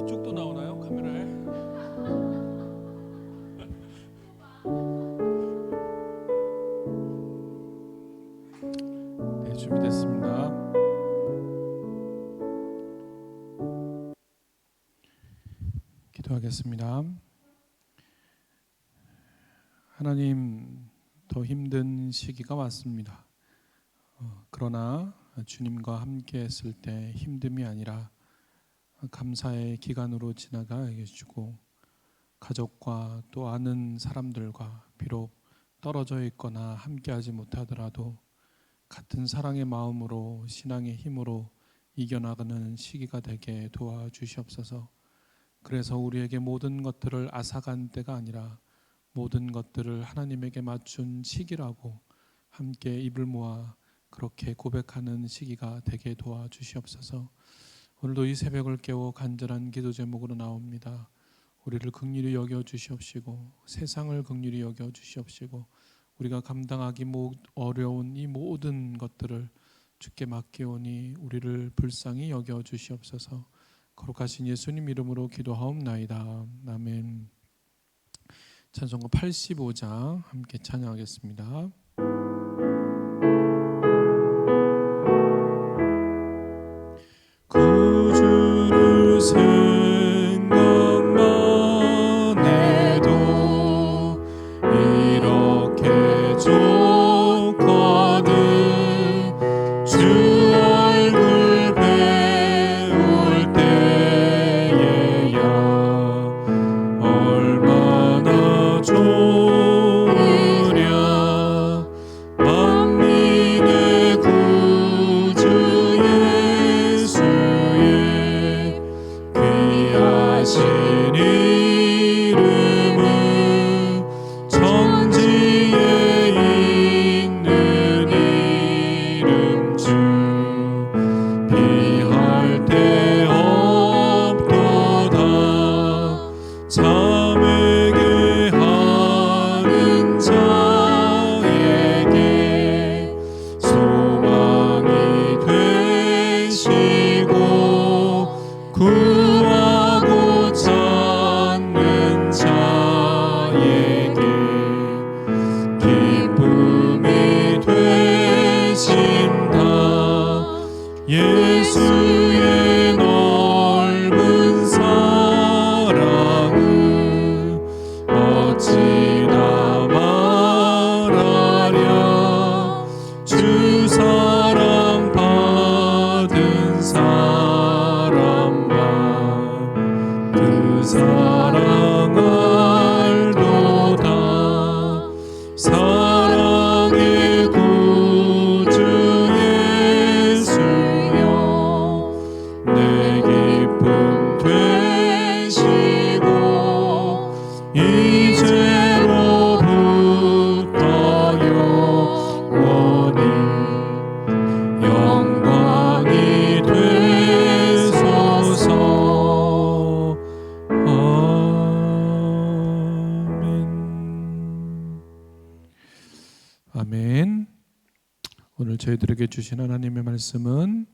뒤쪽도 나오나요? 카메라에? 네, 준비됐습니다. 기도하겠습니다. 하나님, 더 힘든 시기가 왔습니다. 그러나 주님과 함께 했을 때 힘듦이 아니라 감사의 기간으로 지나가게 해주고, 가족과 또 아는 사람들과 비록 떨어져 있거나 함께하지 못하더라도 같은 사랑의 마음으로 신앙의 힘으로 이겨나가는 시기가 되게 도와주시옵소서. 그래서 우리에게 모든 것들을 앗아간 때가 아니라 모든 것들을 하나님에게 맞춘 시기라고 함께 입을 모아 그렇게 고백하는 시기가 되게 도와주시옵소서. 오늘도 이 새벽을 깨워 간절한 기도 제목으로 나옵니다. 우리를 긍휼히 여겨 주시옵시고 세상을 긍휼히 여겨 주시옵시고 우리가 감당하기 어려운 이 모든 것들을 주께 맡기오니 우리를 불쌍히 여겨 주시옵소서. 거룩하신 예수님 이름으로 기도하옵나이다. 아멘. 찬송가 85장 함께 찬양하겠습니다. 구주를 생각만 해도 이렇게 좋거든. 주 얼굴 배울 때에야 얼마나 좋으랴. 만민의 구주 예수의 귀하신 이름은 천지에 있는 이름 중 비할 데 없도다. 자매게 하는 자에게 소망이 되시고 구하고 찾는 자에게 기쁨이 되신다. 예수의 넓은 사랑은 어찌나 말하랴. 주 사랑 받은 사람만 그 사랑 알도다. 사랑의 구주 예수여 내 기쁨 되시고 이제로부터 영원히 영광이 되소서. 아멘. 아멘. 오늘 저희들에게 주신 하나님의 말씀은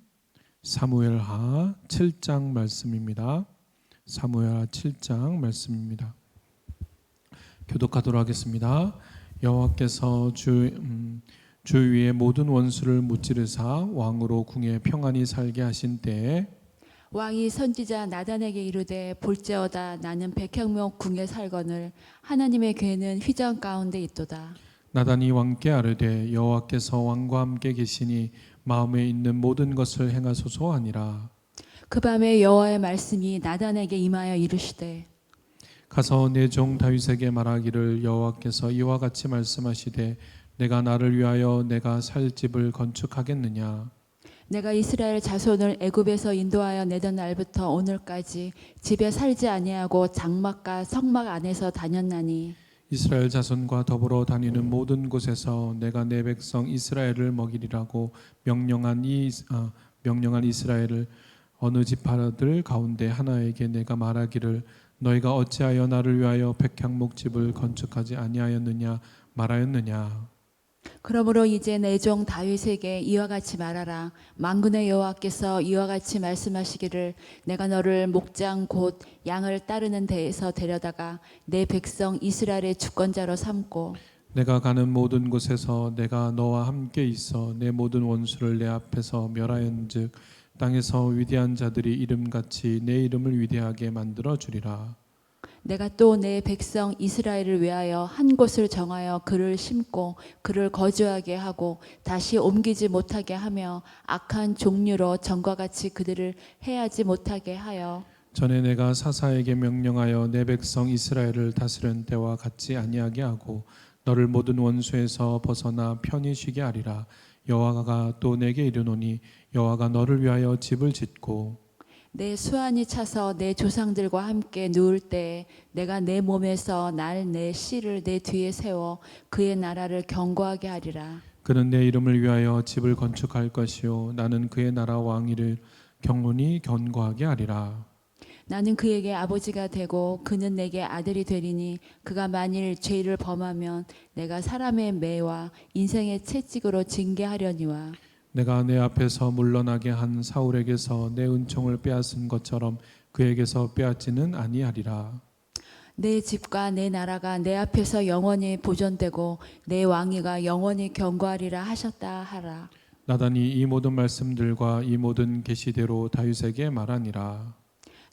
사무엘하 7장 말씀입니다. 사무엘하 7장 말씀입니다. 교독하도록 하겠습니다. 여호와께서 주 위에 모든 원수를 무찌르사 왕으로 궁에 평안히 살게 하신 때에 왕이 선지자 나단에게 이르되 볼지어다 나는 백향목 궁에 살거늘 하나님의 궤는 휘장 가운데 있도다. 나단이 왕께 아뢰되 여호와께서 왕과 함께 계시니 마음에 있는 모든 것을 행하소서 하니라. 그 밤에 여호와의 말씀이 나단에게 임하여 이르시되 가서 내 종 다윗에게 말하기를 여호와께서 이와 같이 말씀하시되 내가 나를 위하여 내가 살 집을 건축하겠느냐. 내가 이스라엘 자손을 애굽에서 인도하여 내던 날부터 오늘까지 집에 살지 아니하고 장막과 성막 안에서 다녔나니 이스라엘 자손과 더불어 다니는 모든 곳에서 내가 내 백성 이스라엘을 먹이리라고 명령한 이스라엘을 어느 지파들 가운데 하나에게 내가 말하기를 너희가 어찌하여 나를 위하여 백향목집을 건축하지 아니하였느냐 말하였느냐. 그러므로 이제 내 종 다윗에게 이와 같이 말하라. 만군의 여호와께서 이와 같이 말씀하시기를 내가 너를 목장 곧 양을 따르는 데에서 데려다가 내 백성 이스라엘의 주권자로 삼고 내가 가는 모든 곳에서 내가 너와 함께 있어 내 모든 원수를 내 앞에서 멸하연즉 땅에서 위대한 자들이 이름같이 내 이름을 위대하게 만들어 주리라. 내가 또 내 백성 이스라엘을 위하여 한 곳을 정하여 그를 심고 그를 거주하게 하고 다시 옮기지 못하게 하며 악한 종류로 전과 같이 그들을 해하지 못하게 하여 전에 내가 사사에게 명령하여 내 백성 이스라엘을 다스린 때와 같지 아니하게 하고 너를 모든 원수에서 벗어나 편히 쉬게 하리라. 여호와가 또 내게 이르노니 여호와가 너를 위하여 집을 짓고 내 수완이 차서 내 조상들과 함께 누울 때에 내가 내 몸에서 날 내 씨를 내 뒤에 세워 그의 나라를 견고하게 하리라. 그는 내 이름을 위하여 집을 건축할 것이요 나는 그의 나라 왕위를 경륜히 견고하게 하리라. 나는 그에게 아버지가 되고 그는 내게 아들이 되리니 그가 만일 죄를 범하면 내가 사람의 매와 인생의 채찍으로 징계하려니와 내가 내 앞에서 물러나게 한 사울에게서 내 은총을 빼앗은 것처럼 그에게서 빼앗지는 아니하리라. 내 집과 내 나라가 내 앞에서 영원히 보존되고 내 왕위가 영원히 견고하리라 하셨다 하라. 나단이 이 모든 말씀들과 이 모든 계시대로 다윗에게 말하니라.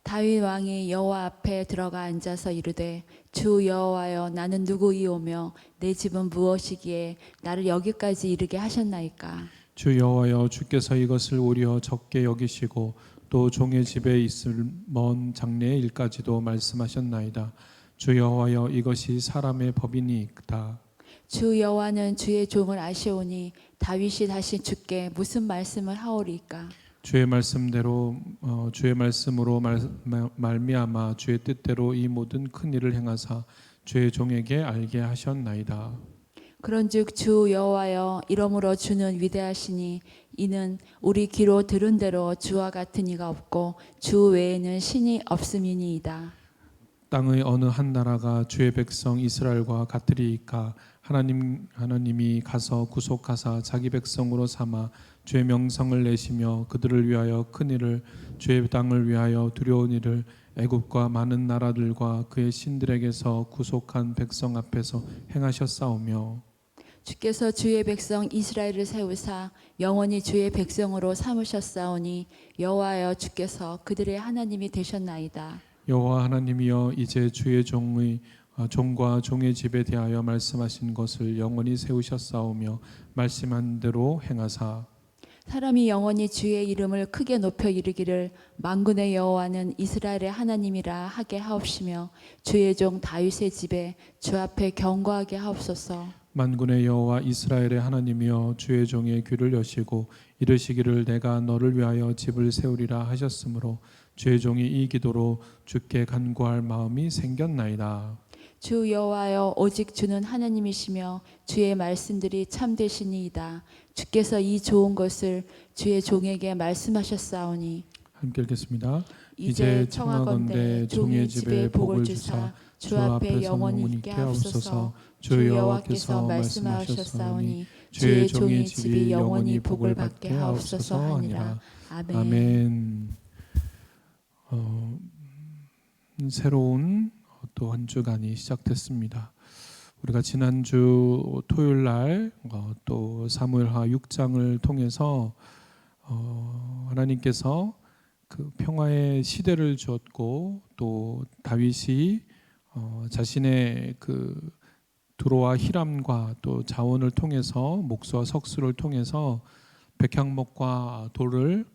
다윗 왕이 여호와 앞에 들어가 앉아서 이르되 주 여호와여 나는 누구이오며 내 집은 무엇이기에 나를 여기까지 이르게 하셨나이까. 주 여호와여 주께서 이것을 오히려 적게 여기시고 또 종의 집에 있을 먼 장래의 일까지도 말씀하셨나이다. 주 여호와여 이것이 사람의 법이니이다. 주 여호와는 주의 종을 아시오니 다윗이 다시 주께 무슨 말씀을 하오리까. 주의 말씀대로 주의 말씀으로 말미암아 주의 뜻대로 이 모든 큰 일을 행하사 주의 종에게 알게 하셨나이다. 그런즉 주 여호와여 이러므로 주는 위대하시니 이는 우리 귀로 들은 대로 주와 같은 이가 없고 주 외에는 신이 없음이니이다. 땅의 어느 한 나라가 주의 백성 이스라엘과 같으리이까. 하나님이 가서 구속하사 자기 백성으로 삼아 주의 명성을 내시며 그들을 위하여 큰 일을 주의 땅을 위하여 두려운 일을 애굽과 많은 나라들과 그의 신들에게서 구속한 백성 앞에서 행하셨사오며 주께서 주의 백성 이스라엘을 세우사 영원히 주의 백성으로 삼으셨사오니 여호와여 주께서 그들의 하나님이 되셨나이다. 여호와 하나님이여 이제 주의 종과 종의 집에 대하여 말씀하신 것을 영원히 세우셨사오며 말씀한 대로 행하사 사람이 영원히 주의 이름을 크게 높여 이르기를 만군의 여호와는 이스라엘의 하나님이라 하게 하옵시며 주의 종 다윗의 집에 주 앞에 견고하게 하옵소서. 만군의 여호와 이스라엘의 하나님이여 주의 종의 귀를 여시고 이르시기를 내가 너를 위하여 집을 세우리라 하셨으므로 주의 종이 이 기도로 주께 간구할 마음이 생겼나이다. 주 여호와여 오직 주는 하나님이시며 주의 말씀들이 참되시니이다. 주께서 이 좋은 것을 주의 종에게 말씀하셨사오니 함께 읽겠습니다. 이제 청하건대 종의 집에 복을 주사 주 앞에 영원히 있게 하옵소서. 주 여호와께서 말씀하셨사오니 주의 종의 집이 영원히 복을 받게 하옵소서 하니라. 아멘. 아멘. 새로운 또 한 주간이 시작됐습니다. 우리가 지난주 토요일 날 또 사무엘하 6장을 통해서 하나님께서 그 평화의 시대를 주었고 또 다윗이 자신의 그 두로와 히람과 또 자원을 통해서 목수와 석수를 통해서 백향목과 돌을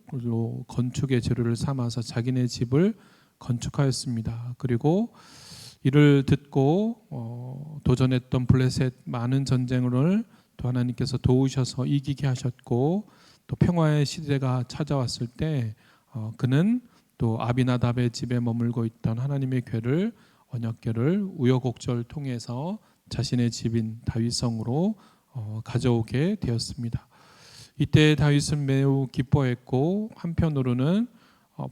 건축의 재료를 삼아서 자기네 집을 건축하였습니다. 그리고 이를 듣고 도전했던 블레셋 많은 전쟁을 또 하나님께서 도우셔서 이기게 하셨고 또 평화의 시대가 찾아왔을 때 그는 또 아비나답의 집에 머물고 있던 하나님의 궤를 언약궤를 우여곡절 통해서 자신의 집인 다윗성으로 가져오게 되었습니다. 이때 다윗은 매우 기뻐했고 한편으로는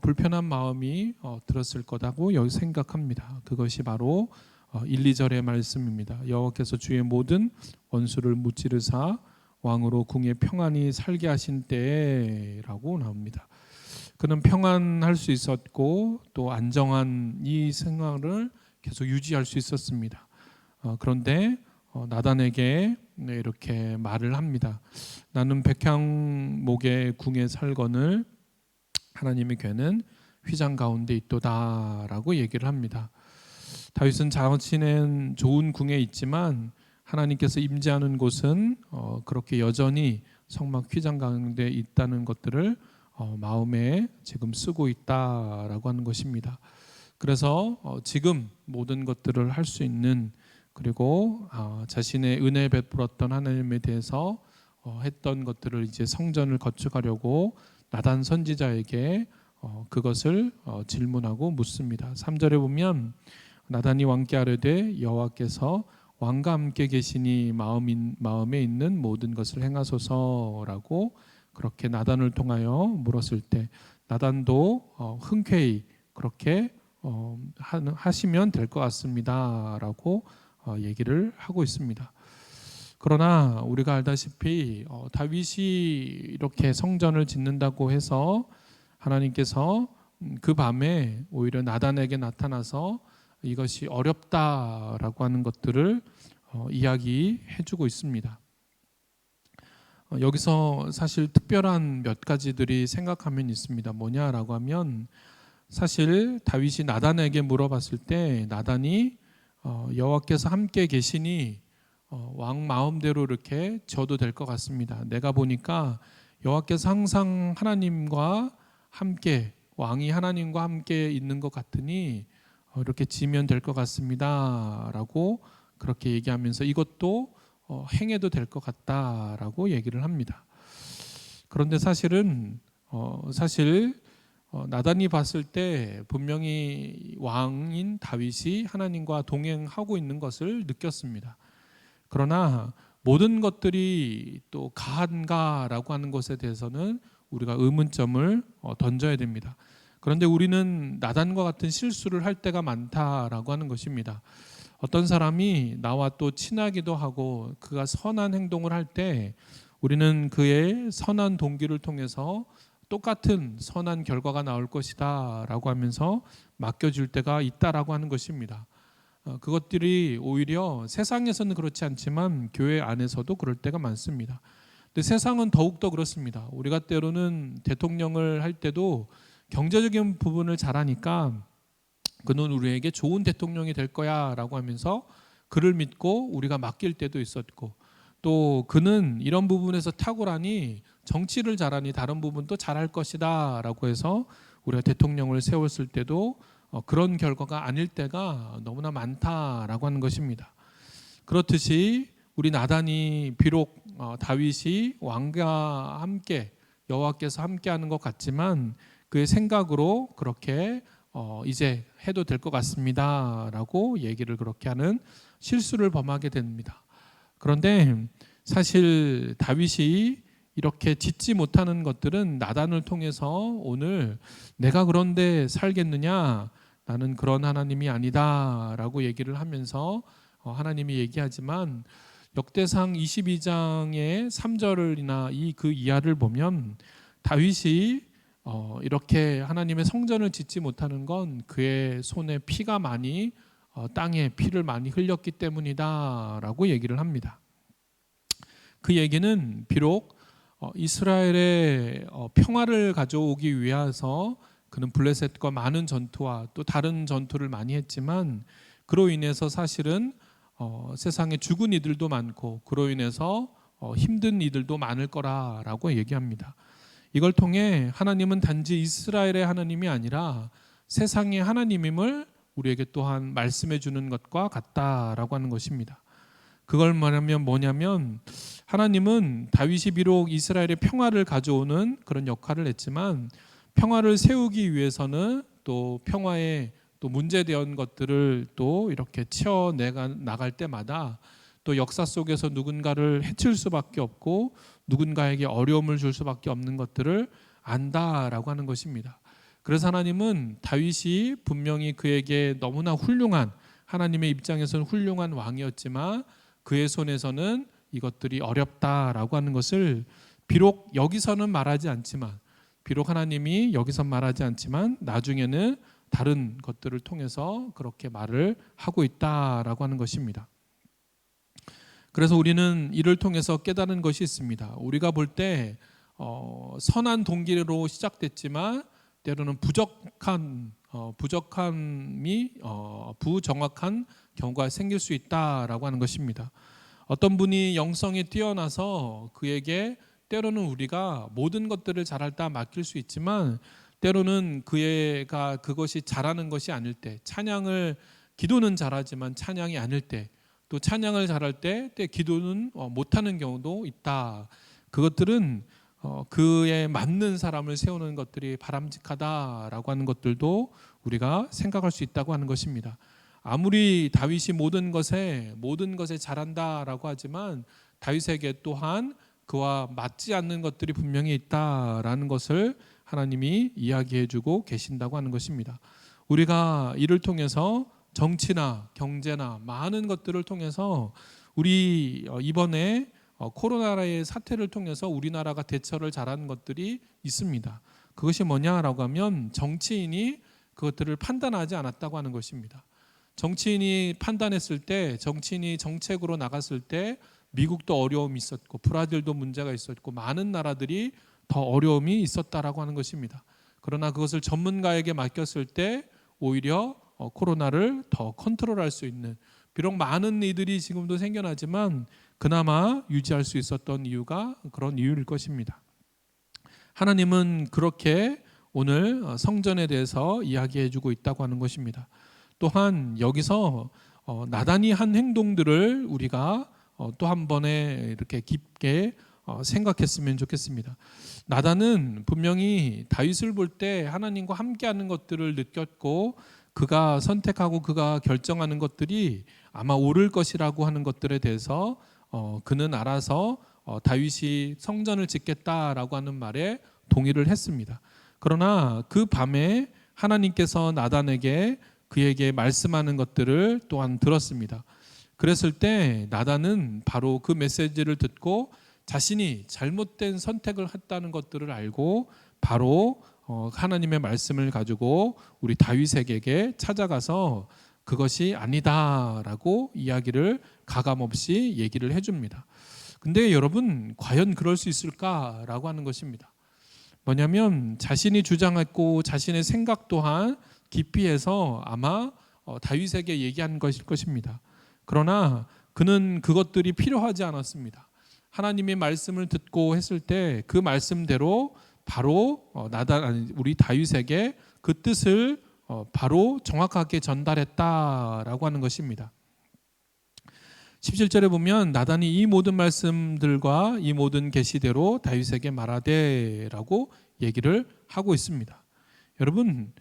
불편한 마음이 들었을 거라고 생각합니다. 그것이 바로 1, 2절의 말씀입니다. 여호와께서 주의 모든 원수를 무찌르사 왕으로 궁에 평안히 살게 하신 때라고 나옵니다. 그는 평안할 수 있었고 또 안정한 이 생활을 계속 유지할 수 있었습니다. 그런데 나단에게 이렇게 말을 합니다. 나는 백향목의 궁에 살거늘 하나님의 궤는 휘장 가운데 있도다라고 얘기를 합니다. 다윗은 자신은 좋은 궁에 있지만 하나님께서 임재하는 곳은 그렇게 여전히 성막 휘장 가운데 있다는 것들을 마음에 지금 쓰고 있다라고 하는 것입니다. 그래서 지금 모든 것들을 할 수 있는, 그리고 자신의 은혜 베풀었던 하나님에 대해서 했던 것들을 이제 성전을 건축하려고 나단 선지자에게 그것을 질문하고 묻습니다. 3절에 보면 나단이 왕께 아뢰되 여호와께서 왕과 함께 계시니 마음에 있는 모든 것을 행하소서라고 그렇게 나단을 통하여 물었을 때 나단도 흔쾌히 그렇게 하시면 될 것 같습니다라고 얘기를 하고 있습니다. 그러나 우리가 알다시피 다윗이 이렇게 성전을 짓는다고 해서 하나님께서 그 밤에 오히려 나단에게 나타나서 이것이 어렵다라고 하는 것들을 이야기해주고 있습니다. 여기서 사실 특별한 몇 가지들이 생각하면 있습니다. 뭐냐라고 하면 사실 다윗이 나단에게 물어봤을 때 나단이 여호와께서 함께 계시니 왕 마음대로 이렇게 져도 될 것 같습니다. 내가 보니까 여호와께서 항상 하나님과 함께, 왕이 하나님과 함께 있는 것 같으니 이렇게 지면 될 것 같습니다 라고 그렇게 얘기하면서 이것도 행해도 될 것 같다라고 얘기를 합니다. 그런데 사실은 나단이 봤을 때 분명히 왕인 다윗이 하나님과 동행하고 있는 것을 느꼈습니다. 그러나 모든 것들이 또 가한가라고 하는 것에 대해서는 우리가 의문점을 던져야 됩니다. 그런데 우리는 나단과 같은 실수를 할 때가 많다라고 하는 것입니다. 어떤 사람이 나와 또 친하기도 하고 그가 선한 행동을 할 때 우리는 그의 선한 동기를 통해서 똑같은 선한 결과가 나올 것이다 라고 하면서 맡겨줄 때가 있다라고 하는 것입니다. 그것들이 오히려 세상에서는 그렇지 않지만 교회 안에서도 그럴 때가 많습니다. 근데 세상은 더욱더 그렇습니다. 우리가 때로는 대통령을 할 때도 경제적인 부분을 잘하니까 그는 우리에게 좋은 대통령이 될 거야 라고 하면서 그를 믿고 우리가 맡길 때도 있었고, 또 그는 이런 부분에서 탁월하니 정치를 잘하니 다른 부분도 잘할 것이다 라고 해서 우리가 대통령을 세웠을 때도 그런 결과가 아닐 때가 너무나 많다라고 하는 것입니다. 그렇듯이 우리 나단이 비록 다윗이 왕과 함께 여호와께서 함께하는 것 같지만 그의 생각으로 그렇게 이제 해도 될 것 같습니다라고 얘기를 그렇게 하는 실수를 범하게 됩니다. 그런데 사실 다윗이 이렇게 짓지 못하는 것들은 나단을 통해서 오늘 내가 그런데 살겠느냐, 나는 그런 하나님이 아니다라고 얘기를 하면서 하나님이 얘기하지만 역대상 22장의 3절이나 그 이하를 보면 다윗이 이렇게 하나님의 성전을 짓지 못하는 건 그의 손에 피가 많이 땅에 피를 많이 흘렸기 때문이다라고 얘기를 합니다. 그 얘기는 비록 이스라엘의 평화를 가져오기 위해서 그는 블레셋과 많은 전투와 또 다른 전투를 많이 했지만 그로 인해서 사실은 세상에 죽은 이들도 많고 그로 인해서 힘든 이들도 많을 거라고 얘기합니다. 이걸 통해 하나님은 단지 이스라엘의 하나님이 아니라 세상의 하나님임을 우리에게 또한 말씀해 주는 것과 같다라고 하는 것입니다. 그걸 말하면 뭐냐면 하나님은 다윗이 비록 이스라엘의 평화를 가져오는 그런 역할을 했지만 평화를 세우기 위해서는 또 평화에 또 문제되는 것들을 또 이렇게 나갈 때마다 또 역사 속에서 누군가를 해칠 수밖에 없고 누군가에게 어려움을 줄 수밖에 없는 것들을 안다라고 하는 것입니다. 그래서 하나님은 다윗이 분명히 그에게 너무나 훌륭한, 하나님의 입장에서는 훌륭한 왕이었지만 그의 손에서는 이것들이 어렵다라고 하는 것을 비록 여기서는 말하지 않지만, 비록 하나님이 여기서 말하지 않지만 나중에는 다른 것들을 통해서 그렇게 말을 하고 있다라고 하는 것입니다. 그래서 우리는 이를 통해서 깨달은 것이 있습니다. 우리가 볼 때 선한 동기로 시작됐지만 때로는 부정확한 경우가 생길 수 있다라고 하는 것입니다. 어떤 분이 영성이 뛰어나서 그에게 때로는 우리가 모든 것들을 잘할다 맡길 수 있지만 때로는 그가 그것이 잘하는 것이 아닐 때, 기도는 잘하지만 찬양이 아닐 때, 또 찬양을 잘할 때 기도는 못하는 경우도 있다. 그것들은 그에 맞는 사람을 세우는 것들이 바람직하다라고 하는 것들도 우리가 생각할 수 있다고 하는 것입니다. 아무리 다윗이 모든 것에 잘한다라고 하지만 다윗에게 또한 그와 맞지 않는 것들이 분명히 있다라는 것을 하나님이 이야기해주고 계신다고 하는 것입니다. 우리가 이를 통해서 정치나 경제나 많은 것들을 통해서 우리 이번에 코로나의 사태를 통해서 우리나라가 대처를 잘하는 것들이 있습니다. 그것이 뭐냐라고 하면 정치인이 그것들을 판단하지 않았다고 하는 것입니다. 정치인이 판단했을 때, 정치인이 정책으로 나갔을 때 미국도 어려움이 있었고 브라질도 문제가 있었고 많은 나라들이 더 어려움이 있었다라고 하는 것입니다. 그러나 그것을 전문가에게 맡겼을 때 오히려 코로나를 더 컨트롤할 수 있는, 비록 많은 이들이 지금도 생겨나지만 그나마 유지할 수 있었던 이유가 그런 이유일 것입니다. 하나님은 그렇게 오늘 성전에 대해서 이야기해주고 있다고 하는 것입니다. 또한 여기서 나단이 한 행동들을 우리가 또 한 번에 이렇게 깊게 생각했으면 좋겠습니다. 나단은 분명히 다윗을 볼 때 하나님과 함께하는 것들을 느꼈고 그가 선택하고 그가 결정하는 것들이 아마 옳을 것이라고 하는 것들에 대해서 그는 알아서 다윗이 성전을 짓겠다라고 하는 말에 동의를 했습니다. 그러나 그 밤에 하나님께서 나단에게 그에게 말씀하는 것들을 또한 들었습니다. 그랬을 때 나단은 바로 그 메시지를 듣고 자신이 잘못된 선택을 했다는 것들을 알고 바로 하나님의 말씀을 가지고 우리 다윗에게 찾아가서 그것이 아니다라고 이야기를 가감없이 얘기를 해줍니다. 근데 여러분, 과연 그럴 수 있을까라고 하는 것입니다. 뭐냐면 자신이 주장했고 자신의 생각 또한 깊이 해서 아마 다윗에게 얘기한 것일 것입니다. 그러나 그는 그것들이 필요하지 않았습니다. 하나님의 말씀을 듣고 했을 때 그 말씀대로 바로 우리 다윗에게 그 뜻을 바로 정확하게 전달했다라고 하는 것입니다. 17절에 보면 나단이 이 모든 말씀들과 이 모든 계시대로 다윗에게 말하되라고 얘기를 하고 있습니다. 여러분,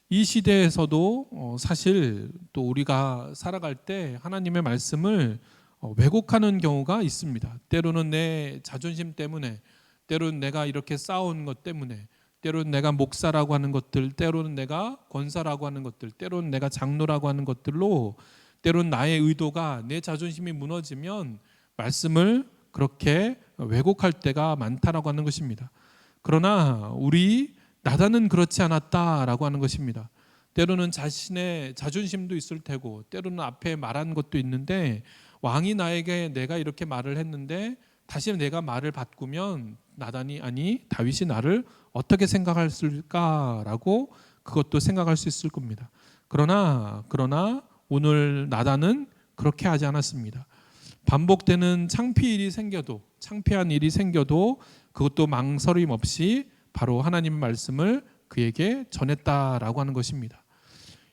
이 시대에서도 사실 또 우리가 살아갈 때 하나님의 말씀을 왜곡하는 경우가 있습니다. 때로는 내 자존심 때문에, 때로는 내가 이렇게 쌓아온 것 때문에, 때로는 내가 목사라고 하는 것들, 때로는 내가 권사라고 하는 것들, 때로는 내가 장로라고 하는 것들로 때로는 나의 의도가, 내 자존심이 무너지면 말씀을 그렇게 왜곡할 때가 많다라고 하는 것입니다. 그러나 나단은 그렇지 않았다라고 하는 것입니다. 때로는 자신의 자존심도 있을 테고 때로는 앞에 말한 것도 있는데 왕이 나에게 내가 이렇게 말을 했는데 다시 내가 말을 바꾸면 다윗이 나를 어떻게 생각할까라고 그것도 생각할 수 있을 겁니다. 그러나 오늘 나단은 그렇게 하지 않았습니다. 반복되는 창피한 일이 생겨도 그것도 망설임 없이 바로 하나님의 말씀을 그에게 전했다라고 하는 것입니다.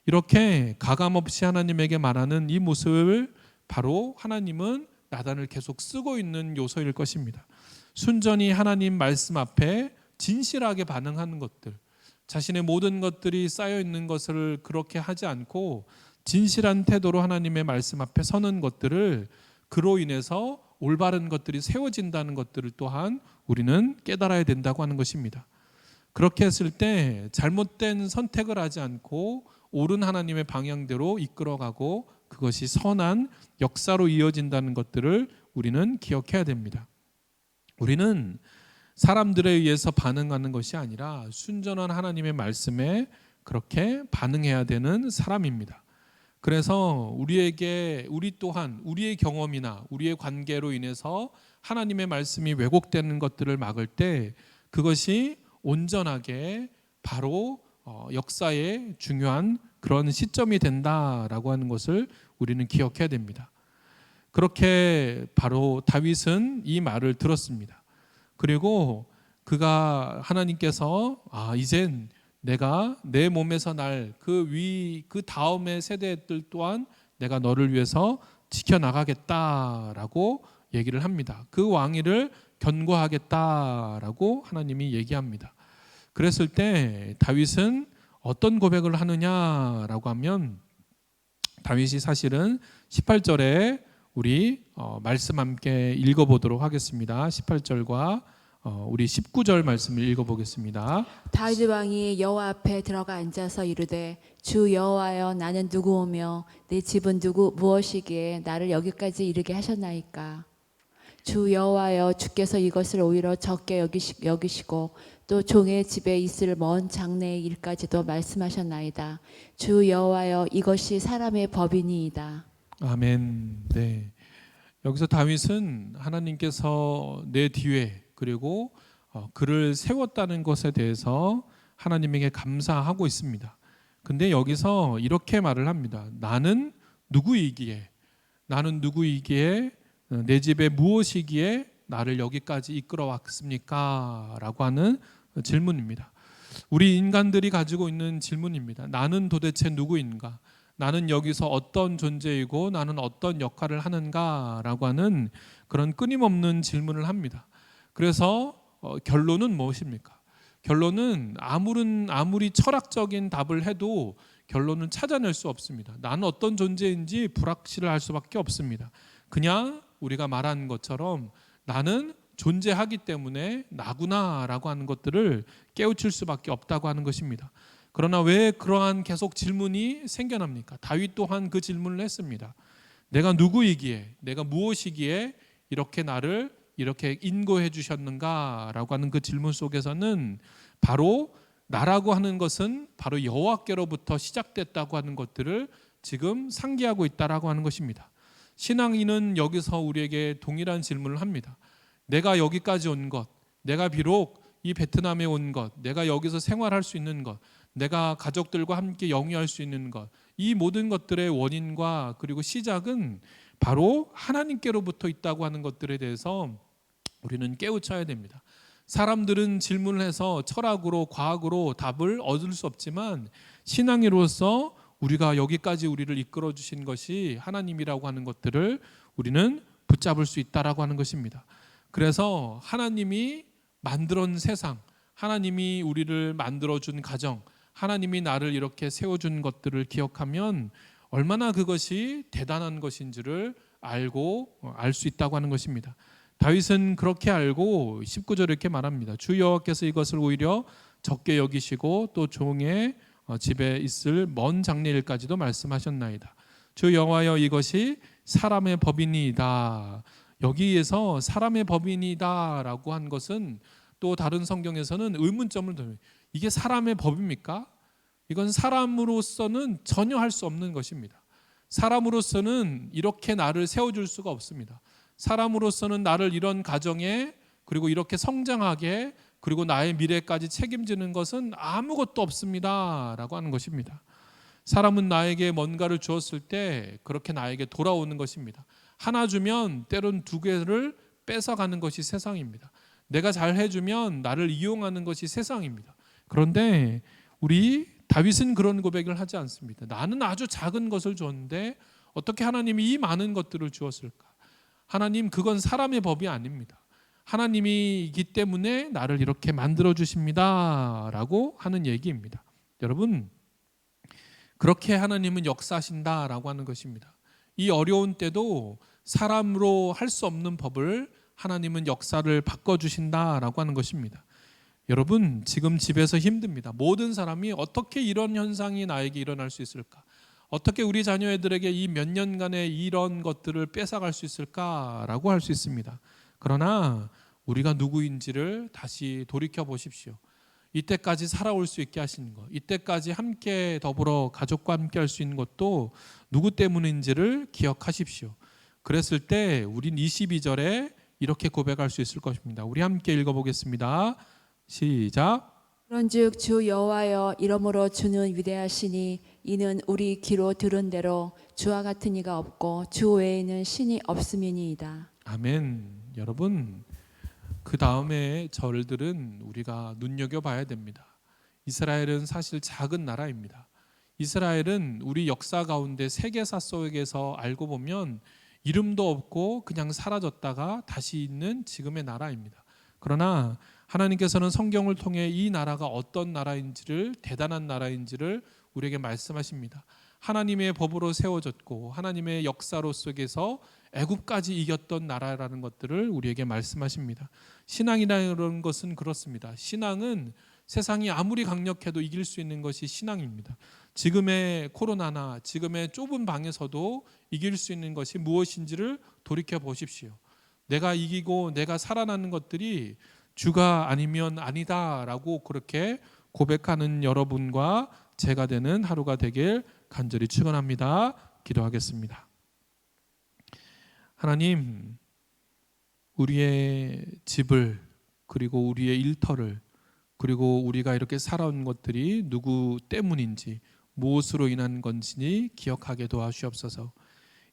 이렇게 가감없이 하나님에게 말하는 이 모습을 바로 하나님은 나단을 계속 쓰고 있는 요소일 것입니다. 순전히 하나님 말씀 앞에 진실하게 반응하는 것들, 자신의 모든 것들이 쌓여 있는 것을 그렇게 하지 않고 진실한 태도로 하나님의 말씀 앞에 서는 것들을, 그로 인해서 올바른 것들이 세워진다는 것들을 또한 우리는 깨달아야 된다고 하는 것입니다. 그렇게 했을 때 잘못된 선택을 하지 않고 옳은 하나님의 방향대로 이끌어가고 그것이 선한 역사로 이어진다는 것들을 우리는 기억해야 됩니다. 우리는 사람들에 의해서 반응하는 것이 아니라 순전한 하나님의 말씀에 그렇게 반응해야 되는 사람입니다. 그래서 우리 또한 우리의 경험이나 우리의 관계로 인해서 하나님의 말씀이 왜곡되는 것들을 막을 때 그것이 온전하게 바로 역사의 중요한 그런 시점이 된다라고 하는 것을 우리는 기억해야 됩니다. 그렇게 바로 다윗은 이 말을 들었습니다. 그리고 그가 하나님께서 이젠 내가 내 몸에서 날 그 다음의 세대들 또한 내가 너를 위해서 지켜나가겠다라고 얘기를 합니다. 그 왕위를 견고하겠다라고 하나님이 얘기합니다. 그랬을 때 다윗은 어떤 고백을 하느냐라고 하면 다윗이 사실은 18절에 우리 말씀 함께 읽어보도록 하겠습니다. 18절과 우리 19절 말씀을 읽어보겠습니다. 다윗 왕이 여호와 앞에 들어가 앉아서 이르되 주 여호와여 나는 누구오며 내 집은 무엇이기에 나를 여기까지 이르게 하셨나이까. 주 여호와여 주께서 이것을 오히려 적게 여기시고 또 종의 집에 있을 먼 장래의 일까지도 말씀하셨나이다. 주 여호와여 이것이 사람의 법이니이다. 아멘. 네. 여기서 다윗은 하나님께서 내 뒤에 그리고 그를 세웠다는 것에 대해서 하나님에게 감사하고 있습니다. 근데 여기서 이렇게 말을 합니다. 나는 누구이기에 내 집에 무엇이기에 나를 여기까지 이끌어 왔습니까? 라고 하는 질문입니다. 우리 인간들이 가지고 있는 질문입니다. 나는 도대체 누구인가? 나는 여기서 어떤 존재이고 나는 어떤 역할을 하는가? 라고 하는 그런 끊임없는 질문을 합니다. 그래서 결론은 무엇입니까? 결론은 아무리 철학적인 답을 해도 결론은 찾아낼 수 없습니다. 나는 어떤 존재인지 불확실을 할 수밖에 없습니다. 그냥 우리가 말한 것처럼 나는 존재하기 때문에 나구나라고 하는 것들을 깨우칠 수밖에 없다고 하는 것입니다. 그러나 왜 그러한 계속 질문이 생겨납니까? 다윗 또한 그 질문을 했습니다. 내가 누구이기에, 내가 무엇이기에 이렇게 나를 이렇게 인고해 주셨는가라고 하는 그 질문 속에서는 바로 나라고 하는 것은 바로 여호와께로부터 시작됐다고 하는 것들을 지금 상기하고 있다라고 하는 것입니다. 신앙인은 여기서 우리에게 동일한 질문을 합니다. 내가 여기까지 온 것, 내가 비록 이 베트남에 온 것, 내가 여기서 생활할 수 있는 것, 내가 가족들과 함께 영위할 수 있는 것, 이 모든 것들의 원인과 그리고 시작은 바로 하나님께로부터 있다고 하는 것들에 대해서 우리는 깨우쳐야 됩니다. 사람들은 질문을 해서 철학으로 과학으로 답을 얻을 수 없지만 신앙인으로서 우리가 여기까지 우리를 이끌어 주신 것이 하나님이라고 하는 것들을 우리는 붙잡을 수 있다라고 하는 것입니다. 그래서 하나님이 만들어낸 세상, 하나님이 우리를 만들어준 가정, 하나님이 나를 이렇게 세워준 것들을 기억하면 얼마나 그것이 대단한 것인지를 알 수 있다고 하는 것입니다. 다윗은 그렇게 알고 19절에 이렇게 말합니다. 주 여호와께서 이것을 오히려 적게 여기시고 또 종의 집에 있을 먼 장래일까지도 말씀하셨나이다. 주 여호와여 이것이 사람의 법이니이다. 여기에서 사람의 법이니이다라고 한 것은 또 다른 성경에서는 의문점을 둬요. 이게 사람의 법입니까? 이건 사람으로서는 전혀 할 수 없는 것입니다. 사람으로서는 이렇게 나를 세워줄 수가 없습니다. 사람으로서는 나를 이런 가정에 그리고 이렇게 성장하게 그리고 나의 미래까지 책임지는 것은 아무것도 없습니다 라고 하는 것입니다. 사람은 나에게 뭔가를 주었을 때 그렇게 나에게 돌아오는 것입니다. 하나 주면 때론 두 개를 뺏어가는 것이 세상입니다. 내가 잘 해주면 나를 이용하는 것이 세상입니다. 그런데 우리 다윗은 그런 고백을 하지 않습니다. 나는 아주 작은 것을 줬는데 어떻게 하나님이 이 많은 것들을 주었을까? 하나님 그건 사람의 법이 아닙니다. 하나님이기 때문에 나를 이렇게 만들어 주십니다 라고 하는 얘기입니다. 여러분 그렇게 하나님은 역사하신다라고 하는 것입니다. 이 어려운 때도 사람으로 할 수 없는 법을 하나님은 역사를 바꿔주신다라고 하는 것입니다. 여러분 지금 집에서 힘듭니다. 모든 사람이 어떻게 이런 현상이 나에게 일어날 수 있을까? 어떻게 우리 자녀들에게 이 몇 년간의 이런 것들을 뺏어갈 수 있을까라고 할 수 있습니다. 그러나 우리가 누구인지를 다시 돌이켜 보십시오. 이때까지 살아올 수 있게 하신 것, 이때까지 함께 더불어 가족과 함께 할 수 있는 것도 누구 때문인지를 기억하십시오. 그랬을 때 우린 22절에 이렇게 고백할 수 있을 것입니다. 우리 함께 읽어보겠습니다. 시작. 그런즉 주 여호와여, 이러므로 주는 위대하시니 이는 우리 귀로 들은 대로 주와 같은 이가 없고 주 외에는 신이 없음이니이다. 아멘. 여러분, 그 다음에 절들은 우리가 눈여겨봐야 됩니다. 이스라엘은 사실 작은 나라입니다. 이스라엘은 우리 역사 가운데 세계사 속에서 알고 보면 이름도 없고 그냥 사라졌다가 다시 있는 지금의 나라입니다. 그러나 하나님께서는 성경을 통해 이 나라가 어떤 나라인지를, 대단한 나라인지를 우리에게 말씀하십니다. 하나님의 법으로 세워졌고 하나님의 역사로 속에서 애굽까지 이겼던 나라라는 것들을 우리에게 말씀하십니다. 신앙이라는 것은 그렇습니다. 신앙은 세상이 아무리 강력해도 이길 수 있는 것이 신앙입니다. 지금의 코로나나 지금의 좁은 방에서도 이길 수 있는 것이 무엇인지를 돌이켜 보십시오. 내가 이기고 내가 살아나는 것들이 주가 아니면 아니다라고 그렇게 고백하는 여러분과 제가 되는 하루가 되길 간절히 축원합니다. 기도하겠습니다. 하나님, 우리의 집을, 그리고 우리의 일터를, 그리고 우리가 이렇게 살아온 것들이 누구 때문인지, 무엇으로 인한 건지 기억하게 도와주옵소서.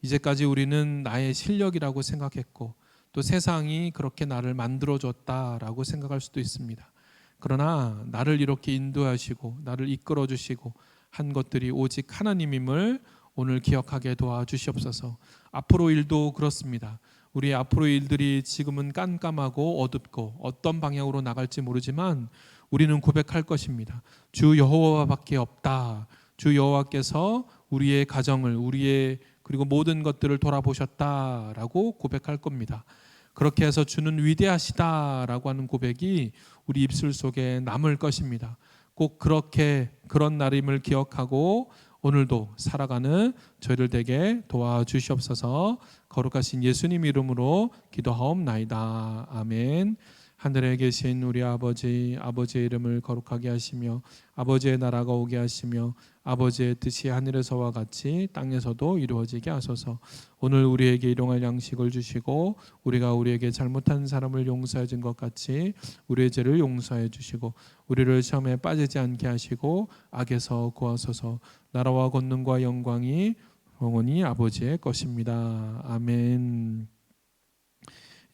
이제까지 우리는 나의 실력이라고 생각했고 또 세상이 그렇게 나를 만들어줬다라고 생각할 수도 있습니다. 그러나 나를 이렇게 인도하시고 나를 이끌어 주시고 한 것들이 오직 하나님임을 오늘 기억하게 도와주시옵소서. 앞으로 일도 그렇습니다. 우리의 앞으로의 일들이 지금은 깜깜하고 어둡고 어떤 방향으로 나갈지 모르지만 우리는 고백할 것입니다. 주 여호와밖에 없다. 주 여호와께서 우리의 가정을, 우리의 그리고 모든 것들을 돌아보셨다라고 고백할 겁니다. 그렇게 해서 주는 위대하시다라고 하는 고백이 우리 입술 속에 남을 것입니다. 꼭 그렇게 그런 날임을 기억하고 오늘도 살아가는 저희를 되게 도와주시옵소서. 거룩하신 예수님 이름으로 기도하옵나이다. 아멘. 하늘에 계신 우리 아버지, 아버지의 이름을 거룩하게 하시며 아버지의 나라가 오게 하시며 아버지의 뜻이 하늘에서와 같이 땅에서도 이루어지게 하소서. 오늘 우리에게 일용할 양식을 주시고 우리가 우리에게 잘못한 사람을 용서해 준 것 같이 우리의 죄를 용서해 주시고 우리를 시험에 빠지지 않게 하시고 악에서 구하소서. 나라와 권능과 영광이 영원히 아버지의 것입니다. 아멘.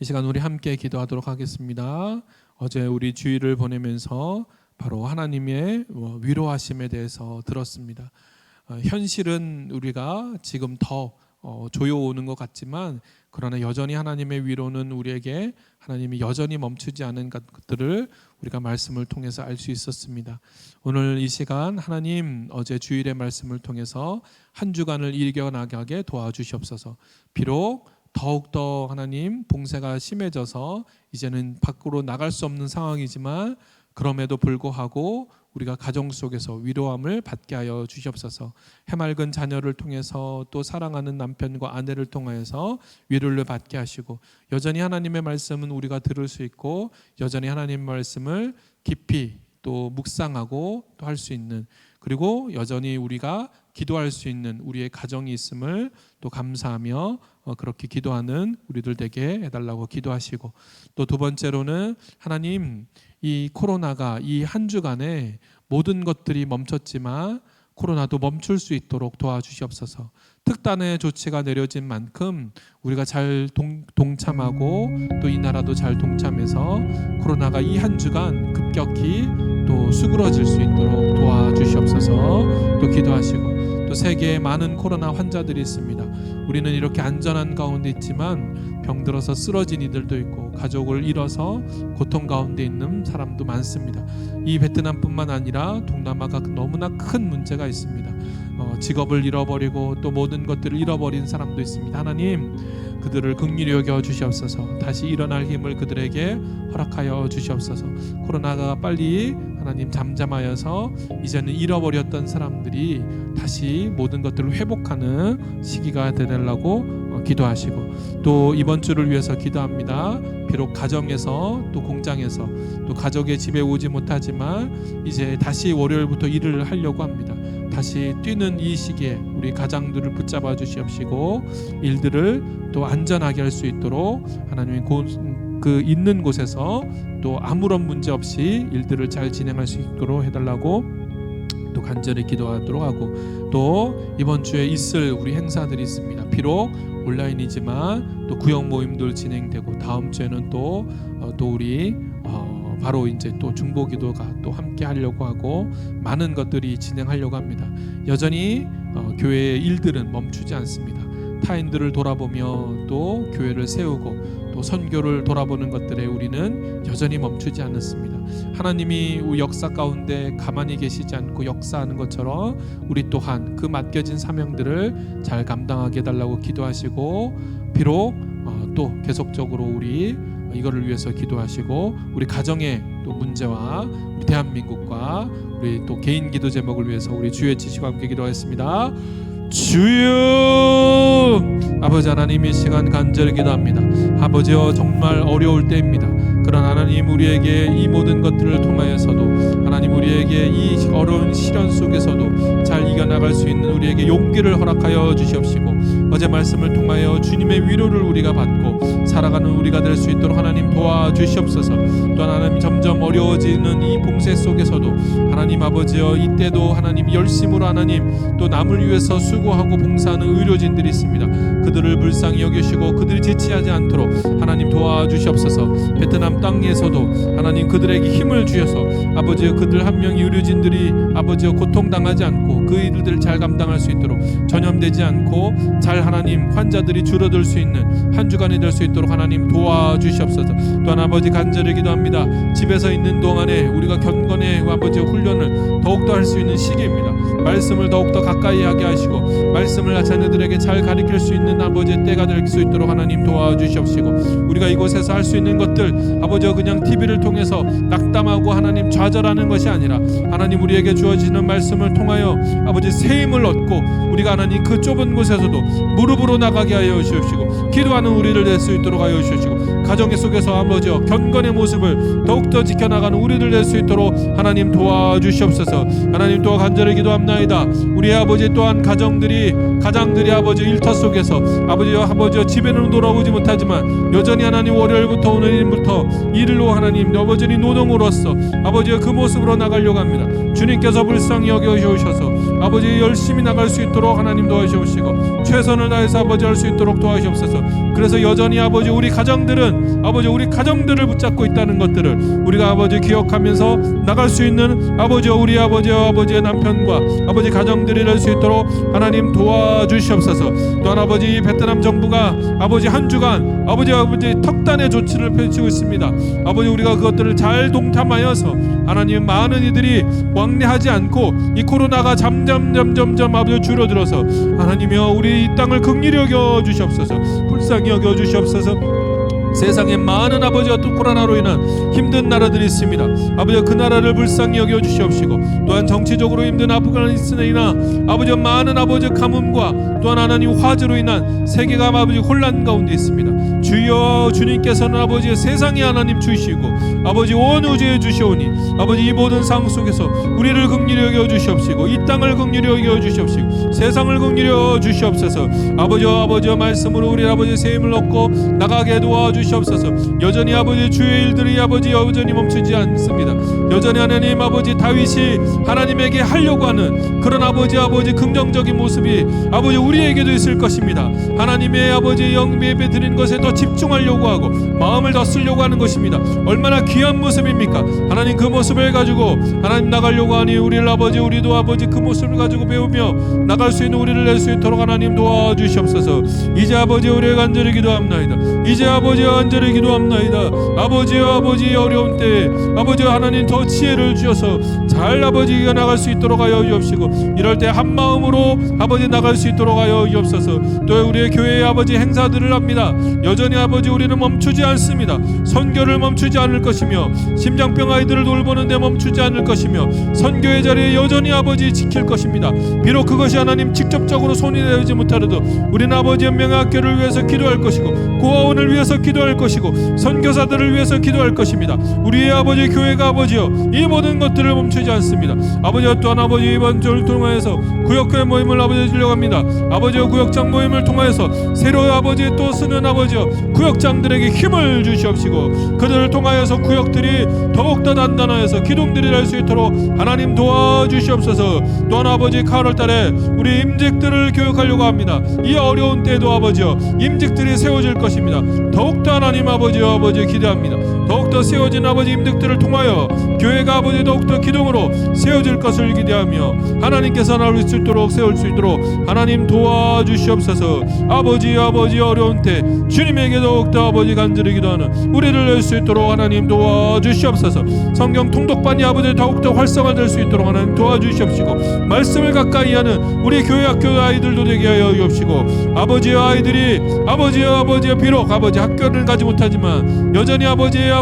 이 시간 우리 함께 기도하도록 하겠습니다. 어제 우리 주일을 보내면서 바로 하나님의 위로하심에 대해서 들었습니다. 현실은 우리가 지금 더 조여오는 것 같지만 그러나 여전히 하나님의 위로는 우리에게 하나님이 여전히 멈추지 않은 것들을 우리가 말씀을 통해서 알 수 있었습니다. 오늘 이 시간 하나님 어제 주일의 말씀을 통해서 한 주간을 이겨나가게 도와주시옵소서. 비록 더욱더 하나님 봉쇄가 심해져서 이제는 밖으로 나갈 수 없는 상황이지만 그럼에도 불구하고 우리가 가정 속에서 위로함을 받게 하여 주시옵소서. 해맑은 자녀를 통해서 또 사랑하는 남편과 아내를 통하여서 위로를 받게 하시고 여전히 하나님의 말씀은 우리가 들을 수 있고 여전히 하나님의 말씀을 깊이 또 묵상하고 또 할 수 있는 그리고 여전히 우리가 기도할 수 있는 우리의 가정이 있음을 또 감사하며 그렇게 기도하는 우리들 되게 해달라고 기도하시고 또 두 번째로는 하나님 이 코로나가 이 한 주간에 모든 것들이 멈췄지만 코로나도 멈출 수 있도록 도와주시옵소서. 특단의 조치가 내려진 만큼 우리가 잘 동참하고 또 이 나라도 잘 동참해서 코로나가 이 한 주간 급격히 또 수그러질 수 있도록 도와주시옵소서. 또 기도하시고 또 세계에 많은 코로나 환자들이 있습니다. 우리는 이렇게 안전한 가운데 있지만 병들어서 쓰러진 이들도 있고 가족을 잃어서 고통 가운데 있는 사람도 많습니다. 이 베트남뿐만 아니라 동남아가 너무나 큰 문제가 있습니다. 직업을 잃어버리고 또 모든 것들을 잃어버린 사람도 있습니다. 하나님 그들을 긍휼히 여겨 주시옵소서. 다시 일어날 힘을 그들에게 허락하여 주시옵소서. 코로나가 빨리 하나님 잠잠하여서 이제는 잃어버렸던 사람들이 다시 다시 모든 것들을 회복하는 시기가 되달라고 기도하시고, 또 이번 주를 위해서 기도합니다. 비록 가정에서 또 공장에서 또 가족의 집에 오지 못하지만 이제 다시 월요일부터 일을 하려고 합니다. 다시 뛰는 이 시기에 우리 가장들을 붙잡아 주시옵시고, 일들을 또 안전하게 할 수 있도록 하나님이 그 있는 곳에서 또 아무런 문제 없이 일들을 잘 진행할 수 있도록 해달라고 또 간절히 기도하도록 하고, 또 이번 주에 있을 우리 행사들이 있습니다. 비록 온라인이지만 또 구역 모임들 진행되고, 다음 주에는 또 우리 바로 이제 또 중보기도가 또 함께 하려고 하고, 많은 것들이 진행하려고 합니다. 여전히 교회의 일들은 멈추지 않습니다. 타인들을 돌아보며 또 교회를 세우고 또 선교를 돌아보는 것들에 우리는 여전히 멈추지 않습니다. 하나님이 우리 역사 가운데 가만히 계시지 않고 역사하는 것처럼 우리 또한 그 맡겨진 사명들을 잘 감당하게 해달라고 기도하시고, 비록 또 계속적으로 우리 이거를 위해서 기도하시고, 우리 가정의 또 문제와 우리 대한민국과 우리 또 개인 기도 제목을 위해서 우리 주의 지시와 함께 기도하겠습니다. 주여, 아버지 하나님, 이 시간 간절히 기도합니다. 아버지여, 정말 어려울 때입니다. 그러나 하나님, 우리에게 이 모든 것들을 통하여서도 하나님, 우리에게 이 어려운 시련 속에서도 잘 이겨나갈 수 있는 우리에게 용기를 허락하여 주시옵시고, 어제 말씀을 통하여 주님의 위로를 우리가 받고 살아가는 우리가 될 수 있도록 하나님 도와주시옵소서. 또한 하나님, 점점 어려워지는 이 봉쇄 속에서도 하나님 아버지여, 이때도 하나님 열심으로 하나님 또 남을 위해서 수고하고 봉사하는 의료진들이 있습니다. 그들을 불쌍히 여기시고 그들이 지치하지 않도록 하나님 도와주시옵소서. 베트남 땅에서도 하나님 그들에게 힘을 주셔서 아버지여, 그들 한 명의 의료진들이 아버지여 고통당하지 않고 그 일들을 잘 감당할 수 있도록, 전염되지 않고 잘 하나님 환자들이 줄어들 수 있는 한 주간이 될 수 있도록 하나님 도와주시옵소서. 또한 아버지, 간절히 기도합니다. 집에서 있는 동안에 우리가 경건의 아버지 훈련을 더욱더 할 수 있는 시기입니다. 말씀을 더욱더 가까이 하게 하시고 말씀을 자녀들에게 잘 가르칠 수 있는 아버지의 때가 될 수 있도록 하나님 도와주시옵시고, 우리가 이곳에서 할 수 있는 것들 아버지여, 그냥 TV를 통해서 낙담하고 하나님 좌절하는 것이 아니라 하나님 우리에게 주어지는 말씀을 통하여 아버지 새 힘을 얻고 우리가 하나님 그 좁은 곳에서도 무릎으로 나가게 하여 주시옵시고, 기도하는 우리를 낼 수 있도록 하여 주시고, 가정의 속에서 아버지여 견건의 모습을 더욱더 지켜나가는 우리를 낼 수 있도록 하나님 도와주시옵소서. 하나님, 또 간절히 기도합나이다. 우리 아버지 또한 가장들이 아버지 일터 속에서 아버지여 집에는 돌아오지 못하지만 여전히 하나님 월요일부터 오늘부터 일로 하나님 여전히 노동으로서 아버지여 그 모습으로 나가려고 합니다. 주님께서 불쌍히 여겨주셔서 아버지 열심히 나갈 수 있도록 하나님 도와주시고 최선을 다해서 아버지 할 수 있도록 도와주옵소서. 그래서 여전히 아버지 우리 가정들은 아버지 우리 가정들을 붙잡고 있다는 것들을 우리가 아버지 기억하면서 나갈 수 있는 아버지여, 우리 아버지의 남편과 아버지 가정들이 될 수 있도록 하나님 도와주시옵소서. 또한 아버지 베트남 정부가 아버지 한 주간 아버지 턱단의 조치를 펼치고 있습니다. 아버지 우리가 그것들을 잘 동참하여서 하나님 많은 이들이 왕래하지 않고 이 코로나가 점점 아버지 줄어들어서 하나님이여 우리 이 땅을 긍휼히 여겨 주시옵소서. 불쌍히 여겨 주시옵소서. 세상에 많은 아버지와 또 코로나로 인한 힘든 나라들이 있습니다. 아버지 그 나라를 불쌍히 여겨 주시옵시고, 또한 정치적으로 힘든 아프가니스탄이나 아버지 많은 아버지 가뭄과 또한 하나님 화재로 인한 세계가 아버지 혼란 가운데 있습니다. 주여, 주님께서는 아버지 세상에 하나님 주시고 아버지 온 우주에 주시오니 아버지 이 모든 상황 속에서 우리를 긍휼히 여겨 주시옵시고 이 땅을 긍휼히 여겨 주시옵시고 세상을 긍휼히 여겨 주시옵소서. 아버지와 말씀으로 우리 아버지 새 힘을 얻고 나가게 도와주시옵소서. 여전히 아버지 주의 일들이 아버지 여전히 멈추지 않습니다. 여전히 하나님 아버지 다윗이 하나님에게 하려고 하는 그런 아버지 긍정적인 모습이 아버지 우리에게도 있을 것입니다. 하나님의 아버지 영예배 드린 것에 더 집중하려고 하고 마음을 더 쓰려고 하는 것입니다. 얼마나 귀한 모습입니까? 하나님 그 모습을 가지고 하나님 나가려고 하니 우리도 아버지 그 모습을 가지고 배우며 나갈 나갈 수 있는 우리를 낼 수 있도록 하나님 도와주시옵소서. 이제 아버지 우리의 간절히 기도합나이다. 이제 아버지와 간절히 기도합나이다. 아버지와 아버지 어려운 때에 아버지와 하나님 더 지혜를 주셔서 잘 아버지가 나갈 수 있도록 하여 주옵시고, 이럴 때 한 마음으로 아버지 나갈 수 있도록 하여 주옵소서. 또 우리의 교회의 아버지 행사들을 합니다. 여전히 아버지 우리는 멈추지 않습니다. 선교를 멈추지 않을 것이며 심장병 아이들을 돌보는데 멈추지 않을 것이며 선교의 자리에 여전히 아버지 지킬 것입니다. 비록 그것이 하나님 직접적으로 손이 되지 못하려도 우리는 아버지 연명의 학교를 위해서 기도할 것이고 고아원을 위해서 기도할 것이고 선교사들을 위해서 기도할 것입니다. 우리의 아버지 교회가 아버지여 이 모든 것들을 멈추지 않습니다. 아버지와 또한 아버지 이번 주를 통하여서 구역교회 모임을 아버지 주려합니다. 아버지와 구역장 모임을 통하여서 새로 아버지 또 쓰는 아버지여 구역장들에게 힘을 주시옵시고 그들을 통하여서 구역들이 더욱더 단단하여서 기둥들이 될 수 있도록 하나님 도와주시옵소서. 또한 아버지 8월달에 우리 임직들을 교육하려고 합니다. 이 어려운 때에도 아버지여 임직들이 세워질 것입니다. 더욱더 하나님 아버지여 아버지 기대합니다. 더욱더 세워진 아버지 임직들을 통하여 교회가 아버지 더욱더 기둥으로 세워질 것을 기대하며 하나님께서 나올 수 있도록 세울 수 있도록 하나님 도와주시옵소서. 아버지 어려운 때 주님에게 더욱더 아버지 간절히 기도하는 우리를 낼 수 있도록 하나님 도와주시옵소서. 성경 통독반이 아버지 더욱더 활성화될 수 있도록 하나님 도와주시옵시고 말씀을 가까이 하는 우리 교회 학교 아이들도 되게 하여 주옵시고 아버지의 아이들이 아버지여 비록 아버지 학교를 가지 못하지만 여전히 아버지여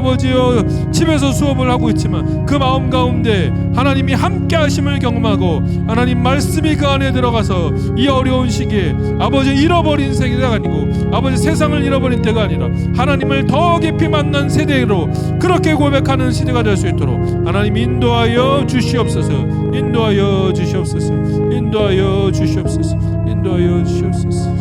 집에서 수업을 하고 있지만 그 마음 가운데 하나님이 함께 하심을 경험하고 하나님 말씀이 그 안에 들어가서 이 어려운 시기에 아버지 잃어버린 세대가 아니고 아버지 세상을 잃어버린 때가 아니라 하나님을 더 깊이 만난 세대로 그렇게 고백하는 시대가 될 수 있도록 하나님 인도하여 주시옵소서. 인도하여 주시옵소서. 인도하여 주시옵소서. 인도하여 주시옵소서.